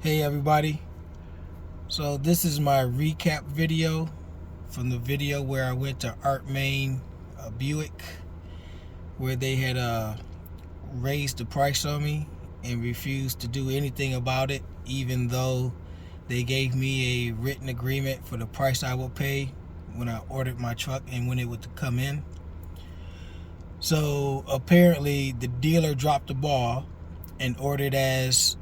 Hey everybody, so this is my recap video from the video where I went to Art Moehn Buick, where they had raised the price on me and refused to do anything about it, even though they gave me a written agreement for the price I would pay when I ordered my truck and when it would come in. So apparently the dealer dropped the ball and ordered as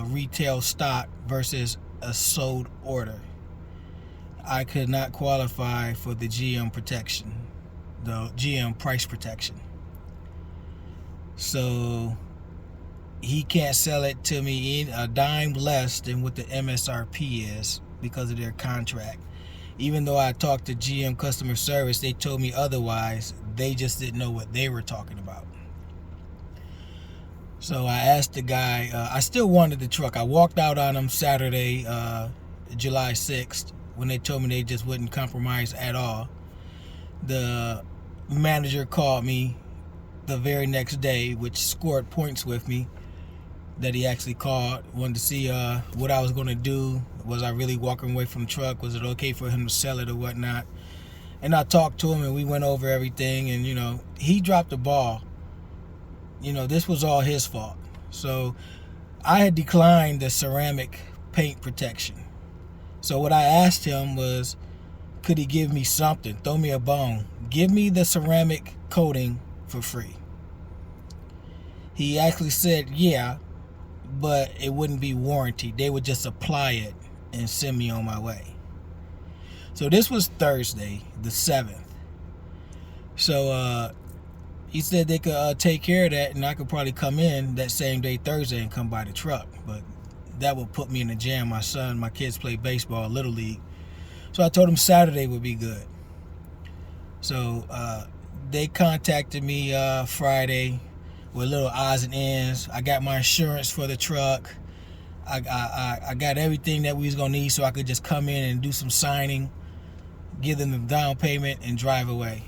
retail stock versus a sold order. I could not qualify for the GM protection, the GM price protection. So he can't sell it to me a dime less than what the MSRP is because of their contract. Even though I talked to GM customer service, they told me otherwise. They just didn't know what they were talking about. So I asked the guy, I still wanted the truck. I walked out on him Saturday, July 6th, when they told me they just wouldn't compromise at all. The manager called me the very next day, which scored points with me, that he actually called, wanted to see what I was going to do. Was I really walking away from the truck? Was it okay for him to sell it or whatnot? And I talked to him and we went over everything, and he dropped the ball. This was all his fault. So I had declined the ceramic paint protection. So what I asked him was, could he give me something? Throw me a bone. Give me the ceramic coating for free. He actually said, yeah, but it wouldn't be warranted. They would just apply it and send me on my way. So this was Thursday, the 7th. So he said they could take care of that, and I could probably come in that same day, Thursday, and come buy the truck. But that would put me in a jam. My kids play baseball, Little League. So I told him Saturday would be good. So they contacted me Friday with little odds and ends. I got my insurance for the truck. I got everything that we was going to need so I could just come in and do some signing, give them the down payment, and drive away.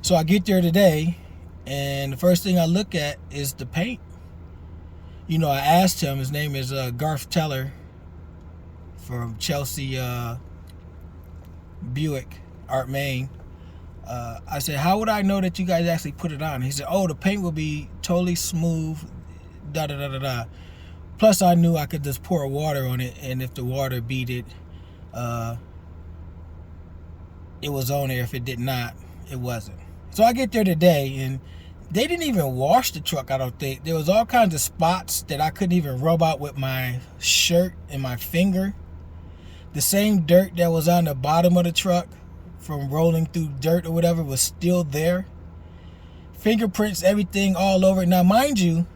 So I get there today, and the first thing I look at is the paint. I asked him, his name is Garth Teller from Chelsea Buick, Art Moehn. I said, how would I know that you guys actually put it on? He said, oh, the paint will be totally smooth, da-da-da-da-da. Plus, I knew I could just pour water on it, and if the water beat it, it was on there. If it did not, it wasn't. So I get there today, and they didn't even wash the truck, I don't think. There was all kinds of spots that I couldn't even rub out with my shirt and my finger. The same dirt that was on the bottom of the truck from rolling through dirt or whatever was still there. Fingerprints, everything all over it. Now, mind you,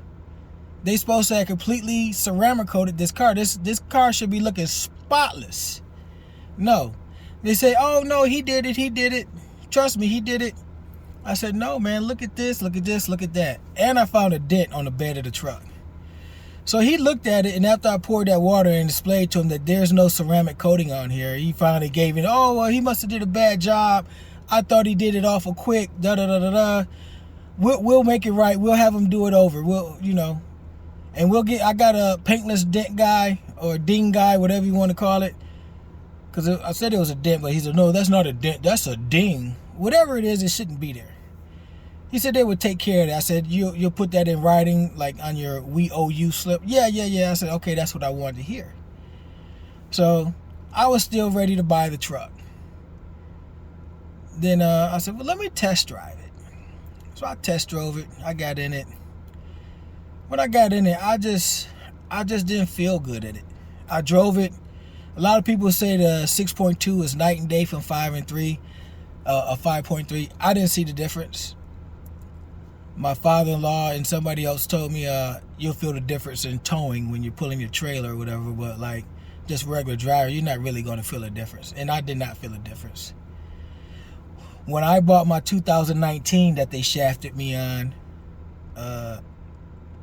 they supposed to have completely ceramic coated this car. This car should be looking spotless. No. They say, oh, no, he did it. Trust me, he did it. I said, no, man, look at this, look at this, look at that. And I found a dent on the bed of the truck. So he looked at it, and after I poured that water and displayed to him that there's no ceramic coating on here, he finally gave it, oh, well, he must have did a bad job. I thought he did it awful quick, da-da-da-da-da. We'll make it right. We'll have him do it over. And I got a paintless dent guy, or ding guy, whatever you want to call it. Because I said it was a dent, but he said, no, that's not a dent. That's a ding. Whatever it is, it shouldn't be there. He said they would take care of that. I said, you'll put that in writing, like on your we owe you slip. Yeah. I said, okay, that's what I wanted to hear. So I was still ready to buy the truck. Then I said, well, let me test drive it. So I test drove it. I got in it. When I got in it, I just didn't feel good at it. I drove it. A lot of people say the 6.2 is night and day from 5 and 3, a 5.3. I didn't see the difference. My father-in-law and somebody else told me you'll feel the difference in towing when you're pulling your trailer or whatever, but like just regular driver, you're not really going to feel a difference. And I did not feel a difference. When I bought my 2019 that they shafted me on,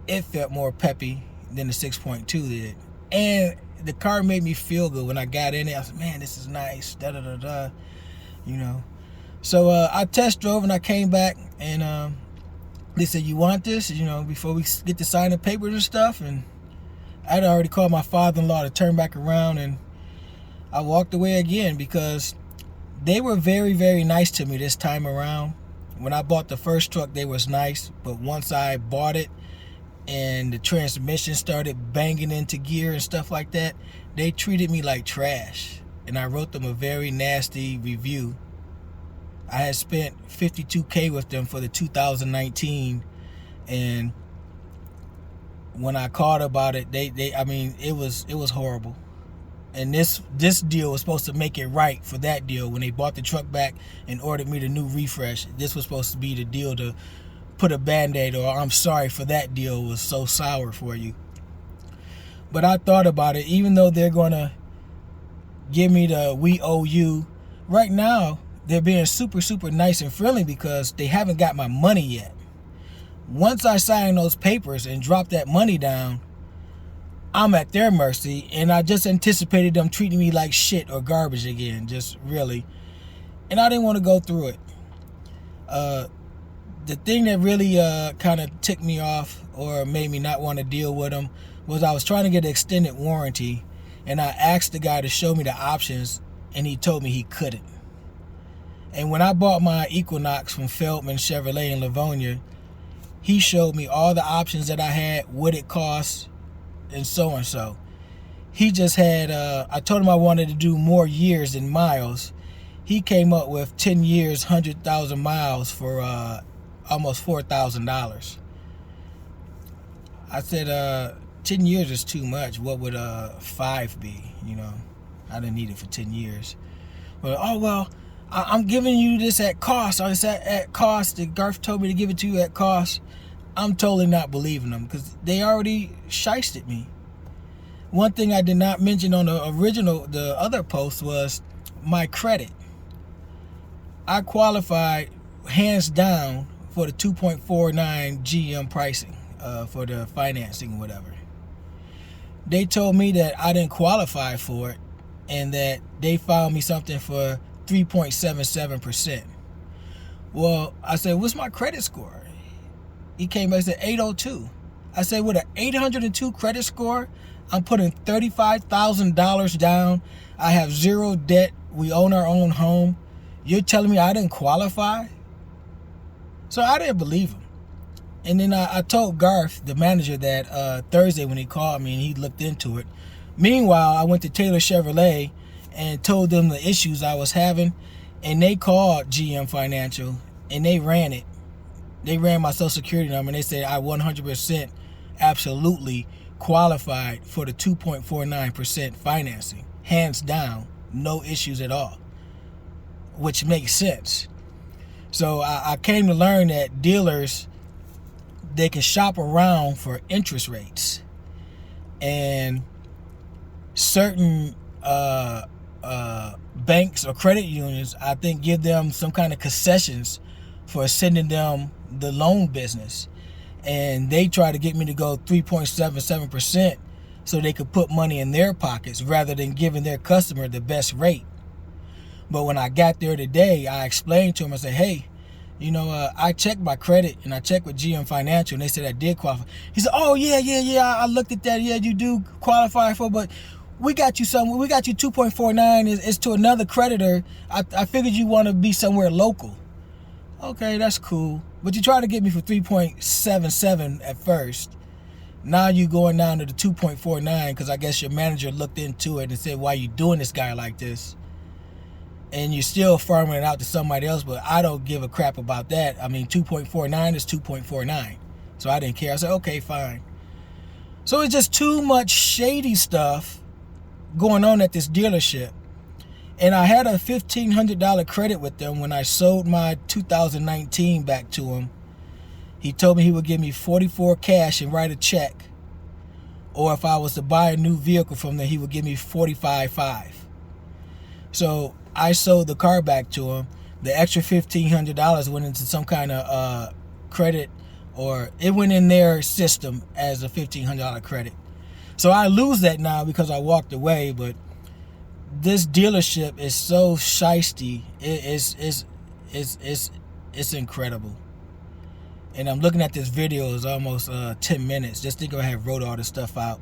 it felt more peppy than the 6.2 did. And the car made me feel good. When I got in it, I said, man, this is nice, da-da-da-da, So I test drove, and I came back, and they said, you want this, before we get to sign the papers and stuff? And I had already called my father-in-law to turn back around, and I walked away again because they were very, very nice to me this time around. When I bought the first truck, they was nice, but once I bought it and the transmission started banging into gear and stuff like that, they treated me like trash. And I wrote them a very nasty review. I had spent $52K with them for the 2019, and when I called about it, I mean, it was horrible. And this deal was supposed to make it right for that deal. When they bought the truck back and ordered me the new refresh, this was supposed to be the deal to put a band-aid, or I'm sorry for that deal was so sour for you. But I thought about it, even though they're going to give me the we owe you, right now they're being super, super nice and friendly because they haven't got my money yet. Once I sign those papers and drop that money down, I'm at their mercy, and I just anticipated them treating me like shit or garbage again, just really. And I didn't want to go through it. The thing that really kind of ticked me off or made me not want to deal with them was I was trying to get an extended warranty, and I asked the guy to show me the options, and he told me he couldn't. And when I bought my Equinox from Feldman Chevrolet in Livonia, he showed me all the options that I had, what it cost, and so and so. He just had, I told him I wanted to do more years than miles. He came up with 10 years, 100,000 miles for almost $4,000. I said, 10 years is too much. What would 5 be? You know, I didn't need it for 10 years. But, oh, well, I'm giving you this at cost. It's at cost. The Garth told me to give it to you at cost. I'm totally not believing them because they already shysted me. One thing I did not mention on the other post was my credit. I qualified hands down for the 2.49 GM pricing for the financing, whatever. They told me that I didn't qualify for it and that they found me something for 3.77%. Well, I said, what's my credit score? He came back and said 802. I said, with an 802 credit score, I'm putting $35,000 down. I have zero debt. We own our own home. You're telling me I didn't qualify? So I didn't believe him. And then I told Garth, the manager, that Thursday when he called me and he looked into it. Meanwhile, I went to Taylor Chevrolet and told them the issues I was having, and they called GM Financial and they ran it. They ran my social security number and they said I 100% absolutely qualified for the 2.49% financing. Hands down, no issues at all. Which makes sense. So I came to learn that dealers, they can shop around for interest rates. And certain banks or credit unions, I think, give them some kind of concessions for sending them the loan business, and they try to get me to go 3.77% so they could put money in their pockets rather than giving their customer the best rate. But when I got there today, I explained to him, I said, hey, you know, I checked my credit and I checked with GM Financial and they said I did qualify. He said, oh yeah, I looked at that. Yeah, you do qualify for, but we got you 2.49 is to another creditor. I figured you want to be somewhere local. Okay, that's cool. But you tried to get me for 3.77 at first. Now you going down to the 2.49 because I guess your manager looked into it and said, why you doing this guy like this? And you're still farming it out to somebody else, but I don't give a crap about that. I mean, 2.49 is 2.49. So I didn't care. I said, okay, fine. So it's just too much shady stuff going on at this dealership. And I had a $1,500 credit with them when I sold my 2019 back to him. He told me he would give me $44 cash and write a check. Or if I was to buy a new vehicle from them, he would give me $45.5. So I sold the car back to him. The extra $1,500 went into some kind of credit, or it went in their system as a $1,500 credit. So I lose that now because I walked away, but this dealership is so shysty. It's incredible. And I'm looking at this video. It's almost 10 minutes. Just think I have wrote all this stuff out.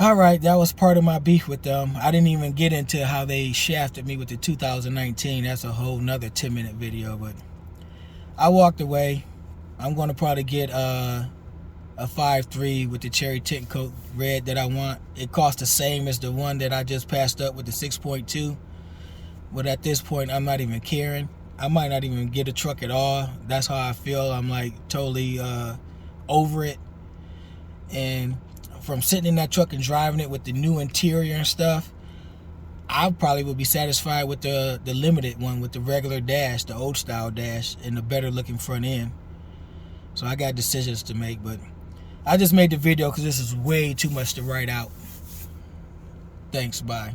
All right, that was part of my beef with them. I didn't even get into how they shafted me with the 2019. That's a whole nother 10-minute video, but I walked away. I'm going to probably get a 5.3 with the cherry tint coat red that I want. It costs the same as the one that I just passed up with the 6.2. But at this point, I'm not even caring. I might not even get a truck at all. That's how I feel. I'm like totally over it. And from sitting in that truck and driving it with the new interior and stuff, I probably would be satisfied with the limited one with the regular dash, the old style dash, and the better looking front end. So I got decisions to make, but I just made the video because this is way too much to write out. Thanks, bye.